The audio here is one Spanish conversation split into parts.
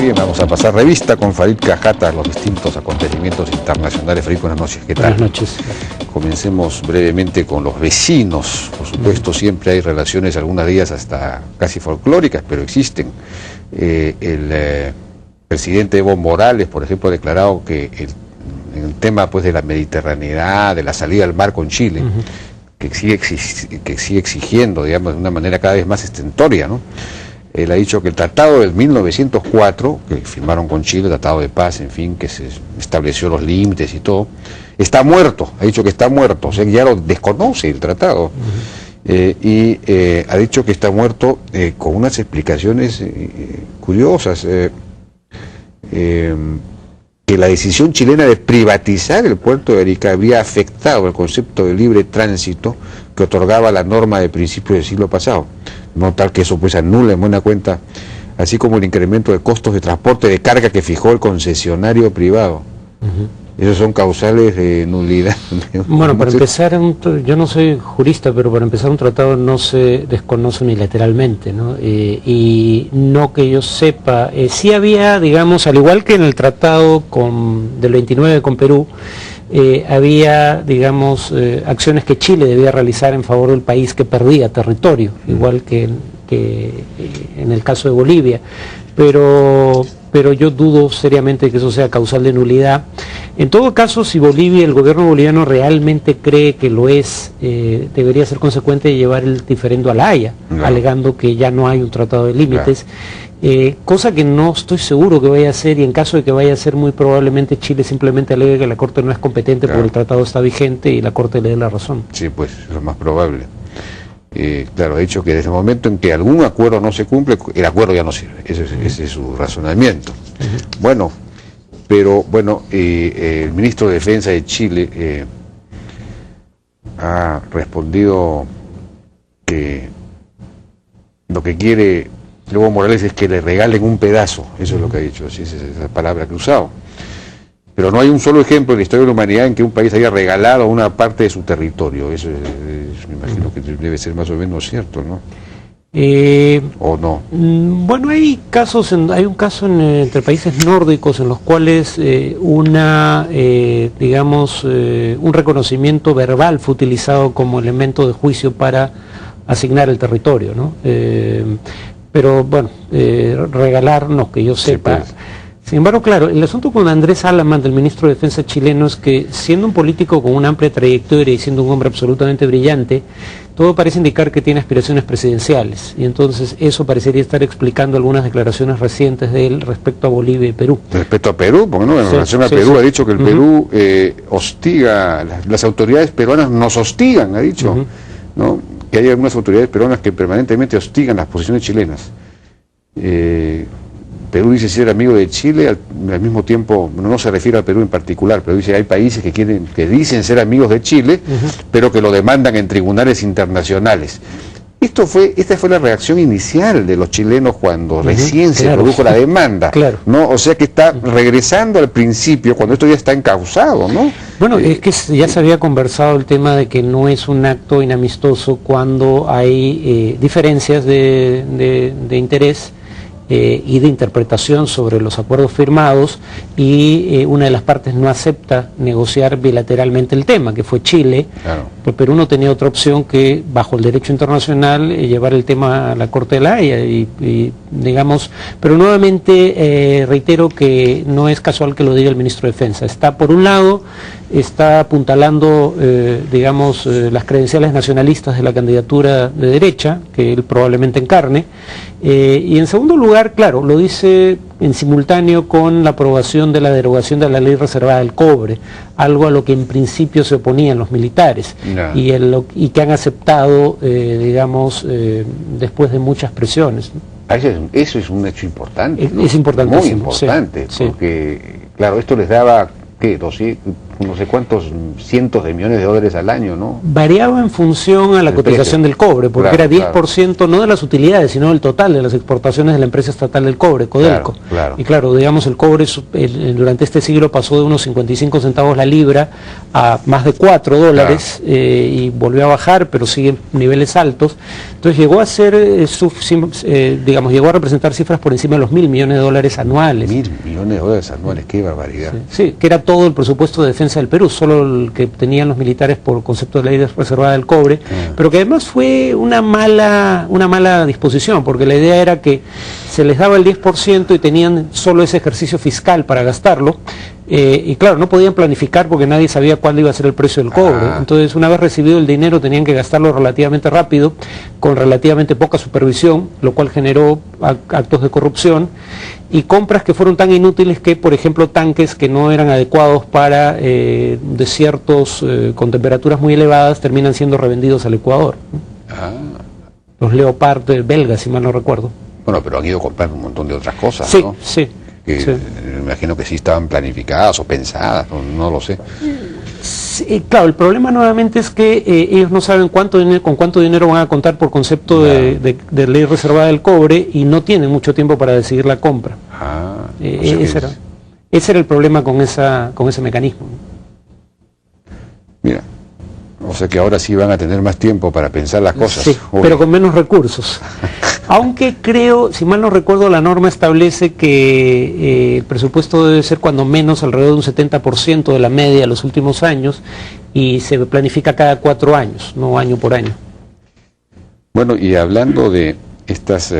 bien, vamos a pasar revista con Farid Cajata los distintos acontecimientos internacionales. Farid, buenas noches, ¿qué tal? Buenas noches. Comencemos brevemente con los vecinos. Por supuesto, siempre hay relaciones, algunas de ellas hasta casi folclóricas, pero existen. El presidente Evo Morales, por ejemplo, ha declarado que el tema pues de la mediterraneidad, de la salida al mar con Chile, que sigue exigiendo, digamos, de una manera cada vez más estentoria, ¿no? Él ha dicho que el tratado del 1904, que firmaron con Chile, tratado de paz, en fin, que se estableció los límites y todo, está muerto, ha dicho que está muerto, o sea que ya lo desconoce el tratado, ha dicho que está muerto con unas explicaciones curiosas, que la decisión chilena de privatizar el puerto de Arica habría afectado el concepto de libre tránsito que otorgaba la norma de principios del siglo pasado, no tal que eso pues anula en buena cuenta, así como el incremento de costos de transporte de carga que fijó el concesionario privado. Esos son causales de nulidad. Bueno, para empezar, yo no soy jurista, pero para empezar un tratado no se desconoce unilateralmente, ¿no? Y no que yo sepa, sí había, digamos, al igual que en el tratado del 29 con Perú, había, digamos, acciones que Chile debía realizar en favor del país que perdía territorio, igual que en el caso de Bolivia, pero yo dudo seriamente que eso sea causal de nulidad. En todo caso, si el gobierno boliviano realmente cree que lo es, debería ser consecuente de llevar el diferendo a La Haya, alegando que ya no hay un tratado de límites, cosa que no estoy seguro que vaya a hacer, y en caso de que vaya a ser, muy probablemente Chile simplemente alegue que la Corte no es competente porque el tratado está vigente y la Corte le dé la razón. Sí, pues es lo más probable. Claro, ha dicho que desde el momento en que algún acuerdo no se cumple, el acuerdo ya no sirve. Ese es su razonamiento. Bueno, pero bueno, el ministro de Defensa de Chile ha respondido que lo que quiere Evo Morales es que le regalen un pedazo. Eso es lo que ha dicho, así es esa palabra que ha usado. Pero no hay un solo ejemplo en la historia de la humanidad en que un país haya regalado una parte de su territorio. Eso me imagino que debe ser más o menos cierto, ¿no? ¿O no? Bueno, hay un caso entre países nórdicos en los cuales un reconocimiento verbal fue utilizado como elemento de juicio para asignar el territorio, ¿no? Pero bueno, regalar no, que yo sepa. Sí, pues. Sin embargo, claro, el asunto con Andrés Alaman, del ministro de Defensa chileno, es que siendo un político con una amplia trayectoria y siendo un hombre absolutamente brillante, todo parece indicar que tiene aspiraciones presidenciales, y entonces eso parecería estar explicando algunas declaraciones recientes de él respecto a Bolivia y Perú. Respecto a Perú, porque no, en relación a Perú ha dicho que el Perú hostiga, las autoridades peruanas nos hostigan, ha dicho, ¿no? Que hay algunas autoridades peruanas que permanentemente hostigan las posiciones chilenas. Perú dice ser amigo de Chile, al mismo tiempo no se refiere al Perú en particular, pero dice hay países que dicen ser amigos de Chile, pero que lo demandan en tribunales internacionales. Esta fue la reacción inicial de los chilenos cuando recién se produjo la demanda, ¿no? O sea que está regresando al principio, cuando esto ya está encausado, ¿no? Bueno, es que ya se había conversado el tema de que no es un acto inamistoso cuando hay diferencias de interés y de interpretación sobre los acuerdos firmados, y una de las partes no acepta negociar bilateralmente el tema, que fue Chile. Pues Perú no tenía otra opción que, bajo el derecho internacional, llevar el tema a la Corte de La Haya, y digamos, pero nuevamente reitero que no es casual que lo diga el ministro de Defensa. Está, por un lado, está apuntalando, las credenciales nacionalistas de la candidatura de derecha, que él probablemente encarne, y en segundo lugar, claro, lo dice en simultáneo con la aprobación de la derogación de la ley reservada del cobre, algo a lo que en principio se oponían los militares, y que han aceptado, después de muchas presiones. Eso es un hecho importante, ¿no? Es importantísimo. Muy importante, porque, claro, esto les daba, ¿qué? no sé cuántos cientos de millones de dólares al año, ¿no? Variaba en función a la cotización del cobre, porque claro, era 10% no de las utilidades, sino del total de las exportaciones de la empresa estatal del cobre, Codelco. Claro. Y claro, digamos, el cobre durante este siglo pasó de unos 55 centavos la libra a más de $4, y volvió a bajar, pero sigue en niveles altos. Entonces llegó a ser, digamos, llegó a representar cifras por encima de los $1.000 millones anuales. $1.000 millones anuales, qué barbaridad. Sí, que era todo el presupuesto de defensa del Perú, solo el que tenían los militares por concepto de ley reservada del cobre, pero que además fue una mala disposición, porque la idea era que se les daba el 10% y tenían solo ese ejercicio fiscal para gastarlo, y claro, no podían planificar porque nadie sabía cuándo iba a ser el precio del cobre. Entonces, una vez recibido el dinero tenían que gastarlo relativamente rápido, con relativamente poca supervisión, lo cual generó actos de corrupción y compras que fueron tan inútiles que, por ejemplo, tanques que no eran adecuados para desiertos con temperaturas muy elevadas terminan siendo revendidos al Ecuador. Los Leopard belgas, si mal no recuerdo. Bueno, pero han ido a comprar un montón de otras cosas, sí, ¿no? Sí. Que me imagino que sí estaban planificadas o pensadas, no lo sé. Sí, claro, el problema nuevamente es que ellos no saben con cuánto dinero van a contar por concepto de ley reservada del cobre y no tienen mucho tiempo para decidir la compra. Ese era el problema con ese mecanismo. Mira, o sea que ahora sí van a tener más tiempo para pensar las cosas. Sí, pero con menos recursos. Aunque creo, si mal no recuerdo, la norma establece que el presupuesto debe ser cuando menos alrededor de un 70% de la media de los últimos años y se planifica cada 4 años, no año por año. Bueno, y hablando de estas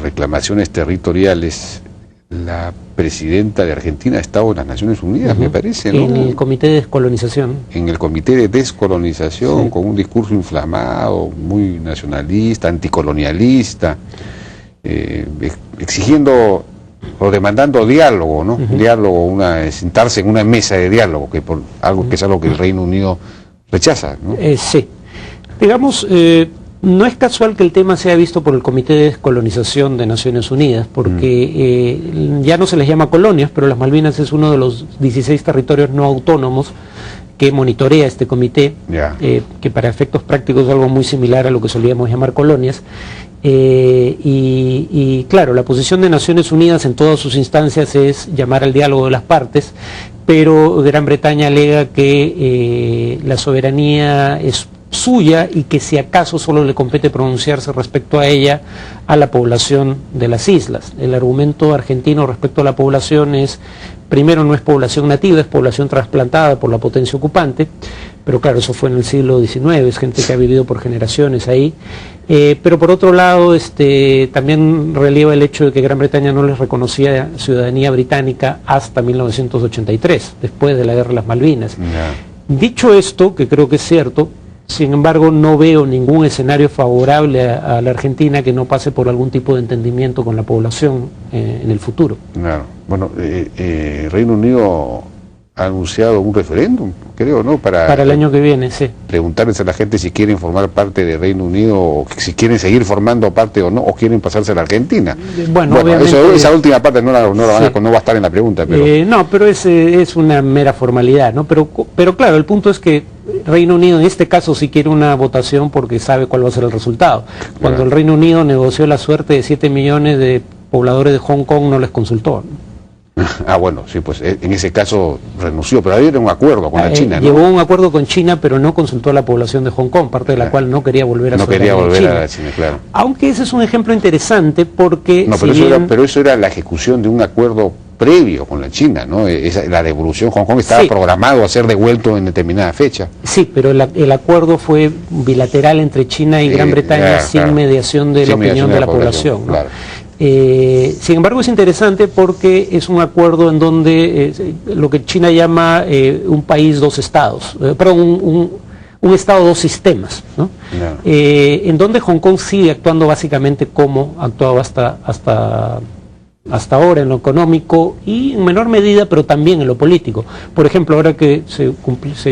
reclamaciones territoriales, la presidenta de Argentina ha estado en las Naciones Unidas, me parece, ¿no? En el Comité de Descolonización. En el Comité de Descolonización, con un discurso inflamado, muy nacionalista, anticolonialista, exigiendo o demandando diálogo, ¿no? Diálogo, sentarse en una mesa de diálogo, que es algo que el Reino Unido rechaza, ¿no? Sí. Digamos, no es casual que el tema sea visto por el Comité de Descolonización de Naciones Unidas, porque ya no se les llama colonias, pero las Malvinas es uno de los 16 territorios no autónomos que monitorea este comité, que para efectos prácticos es algo muy similar a lo que solíamos llamar colonias. Y claro, la posición de Naciones Unidas en todas sus instancias es llamar al diálogo de las partes, pero Gran Bretaña alega que la soberanía es suya y que si acaso solo le compete pronunciarse respecto a ella a la población de las islas. El argumento argentino respecto a la población es, primero, no es población nativa, es población trasplantada por la potencia ocupante, pero claro, eso fue en el siglo XIX, es gente que ha vivido por generaciones ahí, pero por otro lado también relieva el hecho de que Gran Bretaña no les reconocía ciudadanía británica hasta 1983, después de la Guerra de las Malvinas. Dicho esto, que creo que es cierto, sin embargo, no veo ningún escenario favorable a la Argentina que no pase por algún tipo de entendimiento con la población en el futuro. Claro. Bueno, Reino Unido ha anunciado un referéndum, creo, ¿no? Para el año que viene, sí. Preguntarles a la gente si quieren formar parte de Reino Unido, o si quieren seguir formando parte o no, o quieren pasarse a la Argentina. Bueno obviamente, esa última parte no va a estar en la pregunta. Pero no, pero es una mera formalidad, ¿no? Pero claro, el punto es que Reino Unido en este caso sí quiere una votación porque sabe cuál va a ser el resultado. Cuando el Reino Unido negoció la suerte de 7 millones de pobladores de Hong Kong, no les consultó, ¿no? Bueno, sí, pues en ese caso renunció, pero había un acuerdo con la China, ¿no? Llevó un acuerdo con China, pero no consultó a la población de Hong Kong, parte de la cual no quería volver a China, claro. Aunque ese es un ejemplo interesante porque... No, pero eso era la ejecución de un acuerdo previo con la China, ¿no? La devolución, Hong Kong estaba programado a ser devuelto en determinada fecha. Sí, pero el acuerdo fue bilateral entre China y Gran Bretaña sin mediación de la opinión de la población, ¿no? Claro. Sin embargo, es interesante porque es un acuerdo en donde lo que China llama un país, dos estados, un estado, dos sistemas, ¿no? En donde Hong Kong sigue actuando básicamente como actuaba hasta ahora en lo económico y en menor medida, pero también en lo político. Por ejemplo, ahora que se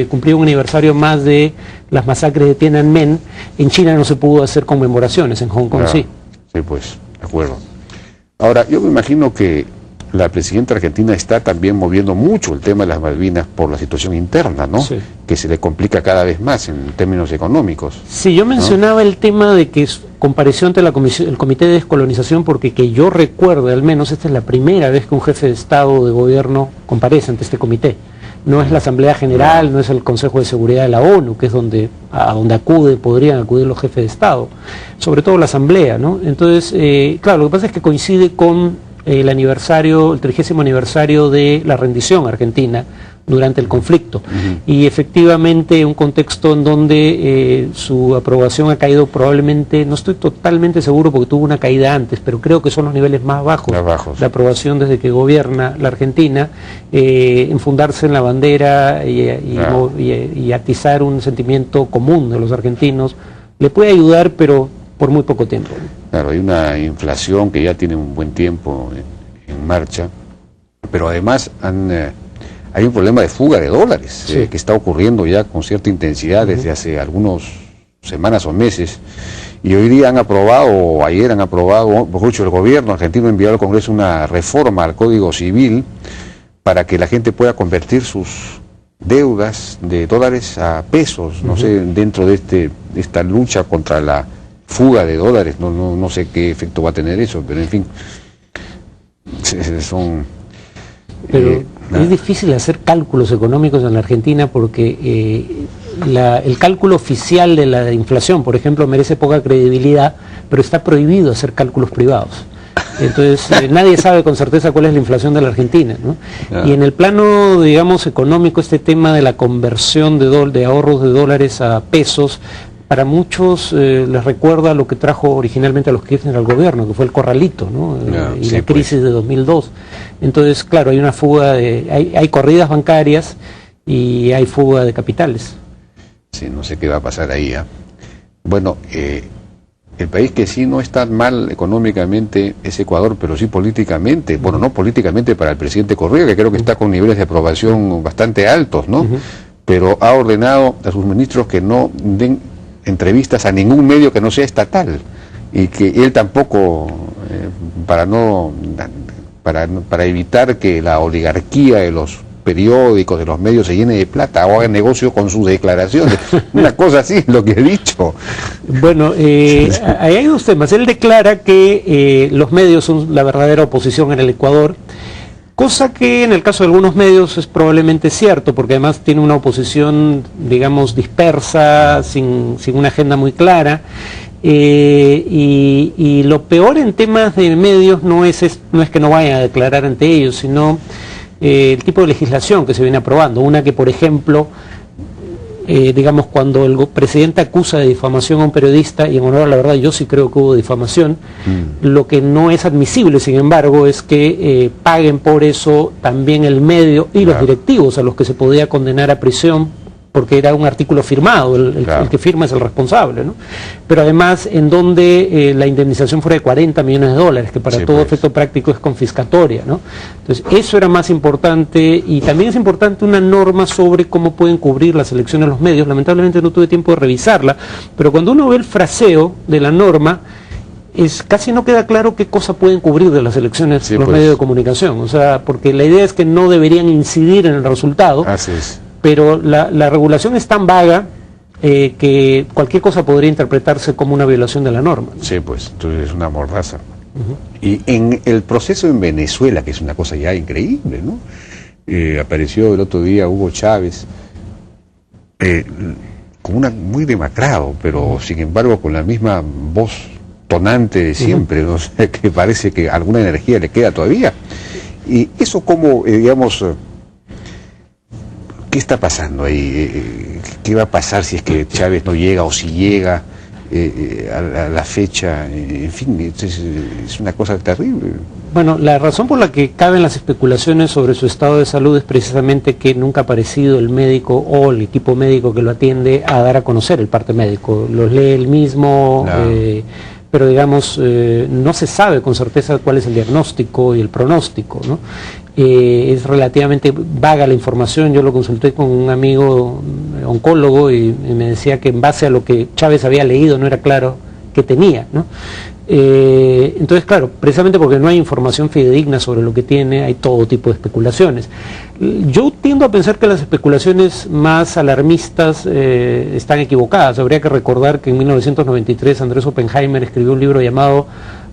cumplió un aniversario más de las masacres de Tiananmen, en China no se pudo hacer conmemoraciones, en Hong Kong sí. Sí, pues, de acuerdo. Ahora, yo me imagino que la presidenta argentina está también moviendo mucho el tema de las Malvinas por la situación interna, ¿no? Sí. Que se le complica cada vez más en términos económicos. Sí, yo mencionaba, ¿no?, el tema de que compareció ante la comisión, el Comité de Descolonización, porque que yo recuerde, al menos esta es la primera vez que un jefe de Estado o de gobierno comparece ante este comité. No es la Asamblea General, no es el Consejo de Seguridad de la ONU, que es a donde podrían acudir los jefes de Estado, sobre todo la Asamblea, ¿no? Entonces, claro, lo que pasa es que coincide con el 30º aniversario de la rendición argentina durante el conflicto, y efectivamente un contexto en donde su aprobación ha caído probablemente, no estoy totalmente seguro porque tuvo una caída antes, pero creo que son los niveles más bajos de aprobación desde que gobierna la Argentina, enfundarse en la bandera y atizar un sentimiento común de los argentinos, le puede ayudar, pero por muy poco tiempo. Claro, hay una inflación que ya tiene un buen tiempo en marcha, pero además hay un problema de fuga de dólares, sí, que está ocurriendo ya con cierta intensidad desde hace algunas semanas o meses, y hoy día han aprobado, o ayer han aprobado, por mucho el gobierno argentino envió al Congreso una reforma al Código Civil para que la gente pueda convertir sus deudas de dólares a pesos, no sé, dentro de esta lucha contra la fuga de dólares, no sé qué efecto va a tener eso, pero en fin, son... Pero es difícil hacer cálculos económicos en la Argentina porque el cálculo oficial de la inflación, por ejemplo, merece poca credibilidad, pero está prohibido hacer cálculos privados. Entonces, nadie sabe con certeza cuál es la inflación de la Argentina, ¿no? Y en el plano, digamos, económico, este tema de la conversión de ahorros de dólares a pesos, para muchos les recuerda lo que trajo originalmente a los Kirchner al gobierno, que fue el corralito, ¿no? Y sí, la crisis de 2002. Entonces, claro, hay una fuga, hay corridas bancarias y hay fuga de capitales. Sí, no sé qué va a pasar ahí, ¿eh? Bueno, el país que sí no está mal económicamente es Ecuador, pero sí políticamente. Bueno, no políticamente para el presidente Correa, que creo que está con niveles de aprobación bastante altos, ¿no? Pero ha ordenado a sus ministros que no den entrevistas a ningún medio que no sea estatal, y que él tampoco, para evitar que la oligarquía de los periódicos, de los medios se llene de plata o haga negocio con sus declaraciones. Una cosa así es lo que he dicho. Bueno, ahí hay dos temas. Él declara que los medios son la verdadera oposición en el Ecuador, cosa que en el caso de algunos medios es probablemente cierto, porque además tiene una oposición, digamos, dispersa, sin una agenda muy clara, y lo peor en temas de medios no es que no vayan a declarar ante ellos, sino el tipo de legislación que se viene aprobando. Una que, por ejemplo, digamos, cuando el presidente acusa de difamación a un periodista, y en honor a la verdad yo sí creo que hubo difamación, lo que no es admisible, sin embargo, es que paguen por eso también el medio y los directivos a los que se podía condenar a prisión, porque era un artículo firmado, el que firma es el responsable, ¿no? Pero además en donde la indemnización fuera de 40 millones de dólares, que para todo efecto práctico es confiscatoria, ¿no? Entonces eso era más importante, y también es importante una norma sobre cómo pueden cubrir las elecciones los medios. Lamentablemente no tuve tiempo de revisarla, pero cuando uno ve el fraseo de la norma, casi no queda claro qué cosa pueden cubrir de las elecciones los medios de comunicación, o sea, porque la idea es que no deberían incidir en el resultado. Así es. Pero la regulación es tan vaga que cualquier cosa podría interpretarse como una violación de la norma. Sí, pues, entonces es una mordaza. Y en el proceso en Venezuela, que es una cosa ya increíble, ¿no? Apareció el otro día Hugo Chávez, muy demacrado, pero sin embargo con la misma voz tonante de siempre, ¿no? O sea, que parece que alguna energía le queda todavía. Y eso como, digamos... ¿Qué está pasando ahí? ¿Qué va a pasar si es que Chávez no llega, o si llega a la fecha? En fin, es una cosa terrible. Bueno, la razón por la que caben las especulaciones sobre su estado de salud es precisamente que nunca ha aparecido el médico o el equipo médico que lo atiende a dar a conocer el parte médico. Los lee él mismo, pero digamos, no se sabe con certeza cuál es el diagnóstico y el pronóstico, ¿no? Es relativamente vaga la información. Yo lo consulté con un amigo oncólogo y me decía que en base a lo que Chávez había leído no era claro qué tenía, ¿no? Entonces, claro, precisamente porque no hay información fidedigna sobre lo que tiene, hay todo tipo de especulaciones. Yo tiendo a pensar que las especulaciones más alarmistas están equivocadas. Habría que recordar que en 1993 Andrés Oppenheimer escribió un libro llamado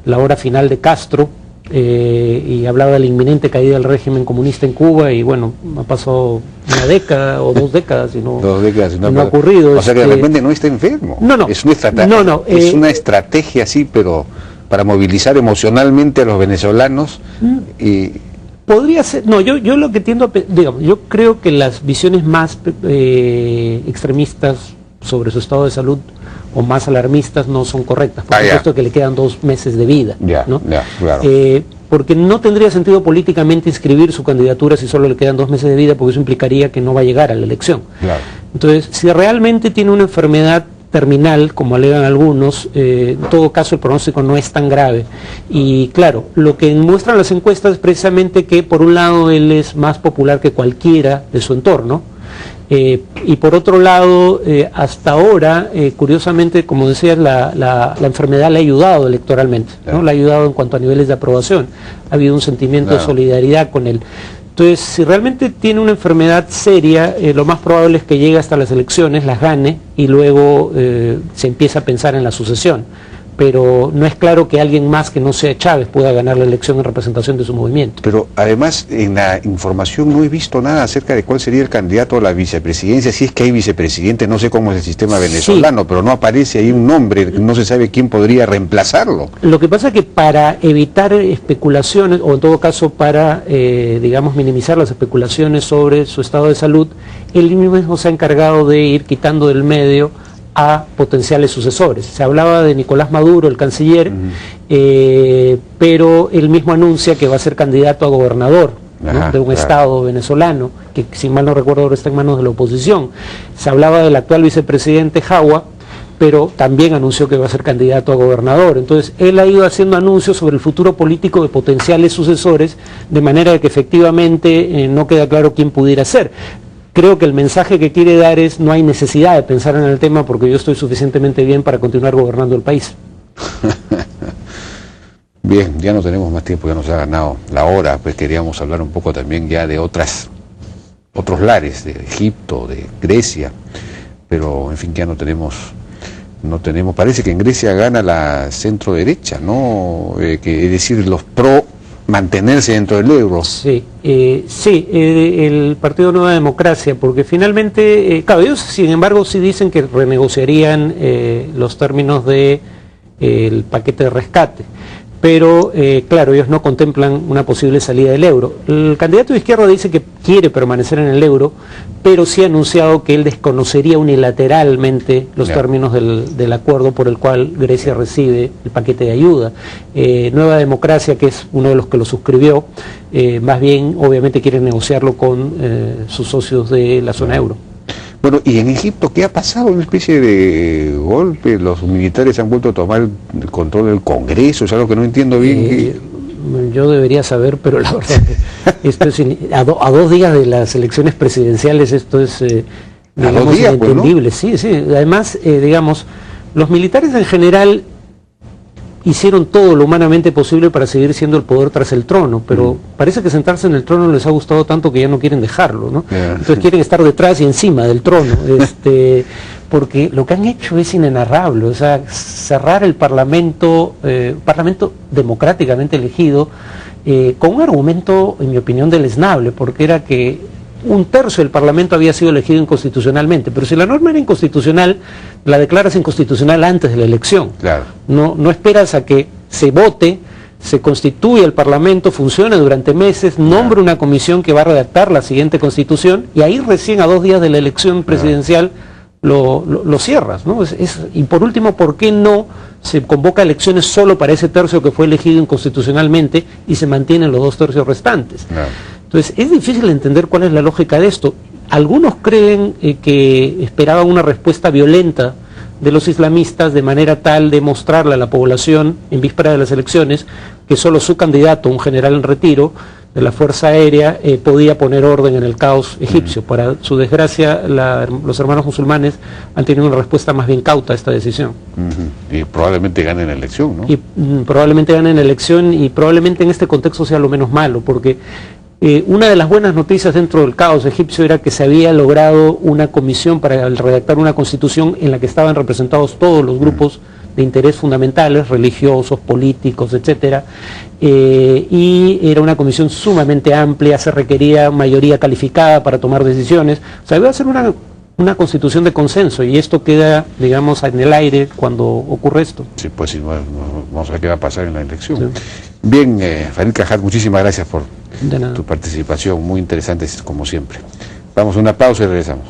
La hora final de Castro, y hablaba de la inminente caída del régimen comunista en Cuba, y bueno, ha pasado una década o 2 décadas y no, no ha ocurrido. O sea que de repente no está enfermo. No. Es una estrategia, es una estrategia, sí, pero para movilizar emocionalmente a los venezolanos. Y podría ser, no, yo lo que tiendo a, digamos, yo creo que las visiones más extremistas sobre su estado de salud o más alarmistas no son correctas, por supuesto que le quedan 2 meses de vida, ¿no? Claro. Porque no tendría sentido políticamente inscribir su candidatura si solo le quedan 2 meses de vida, porque eso implicaría que no va a llegar a la elección. Claro. Entonces, si realmente tiene una enfermedad terminal, como alegan algunos, en todo caso el pronóstico no es tan grave. Y claro, lo que muestran las encuestas es precisamente que por un lado él es más popular que cualquiera de su entorno, y por otro lado, hasta ahora, curiosamente, como decías, la enfermedad le ha ayudado electoralmente, ¿no? Le ha ayudado en cuanto a niveles de aprobación. Ha habido un sentimiento de solidaridad con él. Entonces, si realmente tiene una enfermedad seria, lo más probable es que llegue hasta las elecciones, las gane y luego se empiece a pensar en la sucesión. Pero no es claro que alguien más que no sea Chávez pueda ganar la elección en representación de su movimiento. Pero además en la información no he visto nada acerca de cuál sería el candidato a la vicepresidencia, si es que hay vicepresidente, no sé cómo es el sistema venezolano, pero no aparece ahí un nombre, no se sabe quién podría reemplazarlo. Lo que pasa es que para evitar especulaciones, o en todo caso para, digamos, minimizar las especulaciones sobre su estado de salud, él mismo se ha encargado de ir quitando del medio a potenciales sucesores. Se hablaba de Nicolás Maduro, el canciller, pero él mismo anuncia que va a ser candidato a gobernador, ¿no? De un estado venezolano, que si mal no recuerdo ahora está en manos de la oposición. Se hablaba del actual vicepresidente Jagua, pero también anunció que va a ser candidato a gobernador. Entonces, él ha ido haciendo anuncios sobre el futuro político de potenciales sucesores, de manera que efectivamente no queda claro quién pudiera ser. Creo que el mensaje que quiere dar es: no hay necesidad de pensar en el tema porque yo estoy suficientemente bien para continuar gobernando el país. Bien, ya no tenemos más tiempo, ya nos ha ganado la hora, pues queríamos hablar un poco también ya de otros lares, de Egipto, de Grecia, pero en fin, ya no tenemos, parece que en Grecia gana la centro derecha, ¿no? Es decir, los pro mantenerse dentro del euro. Sí, el Partido Nueva Democracia, porque finalmente, claro, ellos sin embargo sí dicen que renegociarían los términos de el paquete de rescate, pero claro, ellos no contemplan una posible salida del euro. El candidato de izquierda dice que quiere permanecer en el euro, pero sí ha anunciado que él desconocería unilateralmente los términos del acuerdo por el cual Grecia recibe el paquete de ayuda. Nueva Democracia, que es uno de los que lo suscribió, más bien obviamente quiere negociarlo con sus socios de la zona euro. Bueno, y en Egipto, ¿qué ha pasado? Una especie de golpe, los militares han vuelto a tomar el control del Congreso, es algo que no entiendo bien. Yo debería saber, pero la verdad que esto es a 2 días de las elecciones presidenciales, esto es digamos, inentendible. Pues, ¿no? Sí, además, digamos, los militares en general hicieron todo lo humanamente posible para seguir siendo el poder tras el trono, pero parece que sentarse en el trono les ha gustado tanto que ya no quieren dejarlo, ¿no? Entonces quieren estar detrás y encima del trono, porque lo que han hecho es inenarrable, o sea, cerrar el parlamento democráticamente elegido, con un argumento, en mi opinión, deleznable, porque era que 1/3 del Parlamento había sido elegido inconstitucionalmente, pero si la norma era inconstitucional, la declaras inconstitucional antes de la elección. Claro. No esperas a que se vote, se constituya el Parlamento, funcione durante meses, nombre una comisión que va a redactar la siguiente constitución, y ahí recién a 2 días de la elección presidencial lo cierras, ¿no? Y por último, ¿por qué no se convoca elecciones solo para ese tercio que fue elegido inconstitucionalmente y se mantienen los 2 tercios restantes? Entonces, es difícil entender cuál es la lógica de esto. Algunos creen que esperaban una respuesta violenta de los islamistas de manera tal de mostrarle a la población en víspera de las elecciones que solo su candidato, un general en retiro, de la Fuerza Aérea podía poner orden en el caos egipcio. Para su desgracia, los hermanos musulmanes han tenido una respuesta más bien cauta a esta decisión. Y probablemente ganen la elección, ¿no? Y probablemente ganen la elección, y probablemente en este contexto sea lo menos malo, porque una de las buenas noticias dentro del caos egipcio era que se había logrado una comisión para redactar una constitución en la que estaban representados todos los grupos de interés fundamentales, religiosos, políticos, etcétera, y era una comisión sumamente amplia, se requería mayoría calificada para tomar decisiones, o sea, iba a ser una constitución de consenso, y esto queda, digamos, en el aire cuando ocurre esto. Sí, pues sí, vamos a ver qué va a pasar en la elección. Sí. Bien, Farid Cajat, muchísimas gracias por De nada. tu participación, muy interesante como siempre. Vamos a una pausa y regresamos.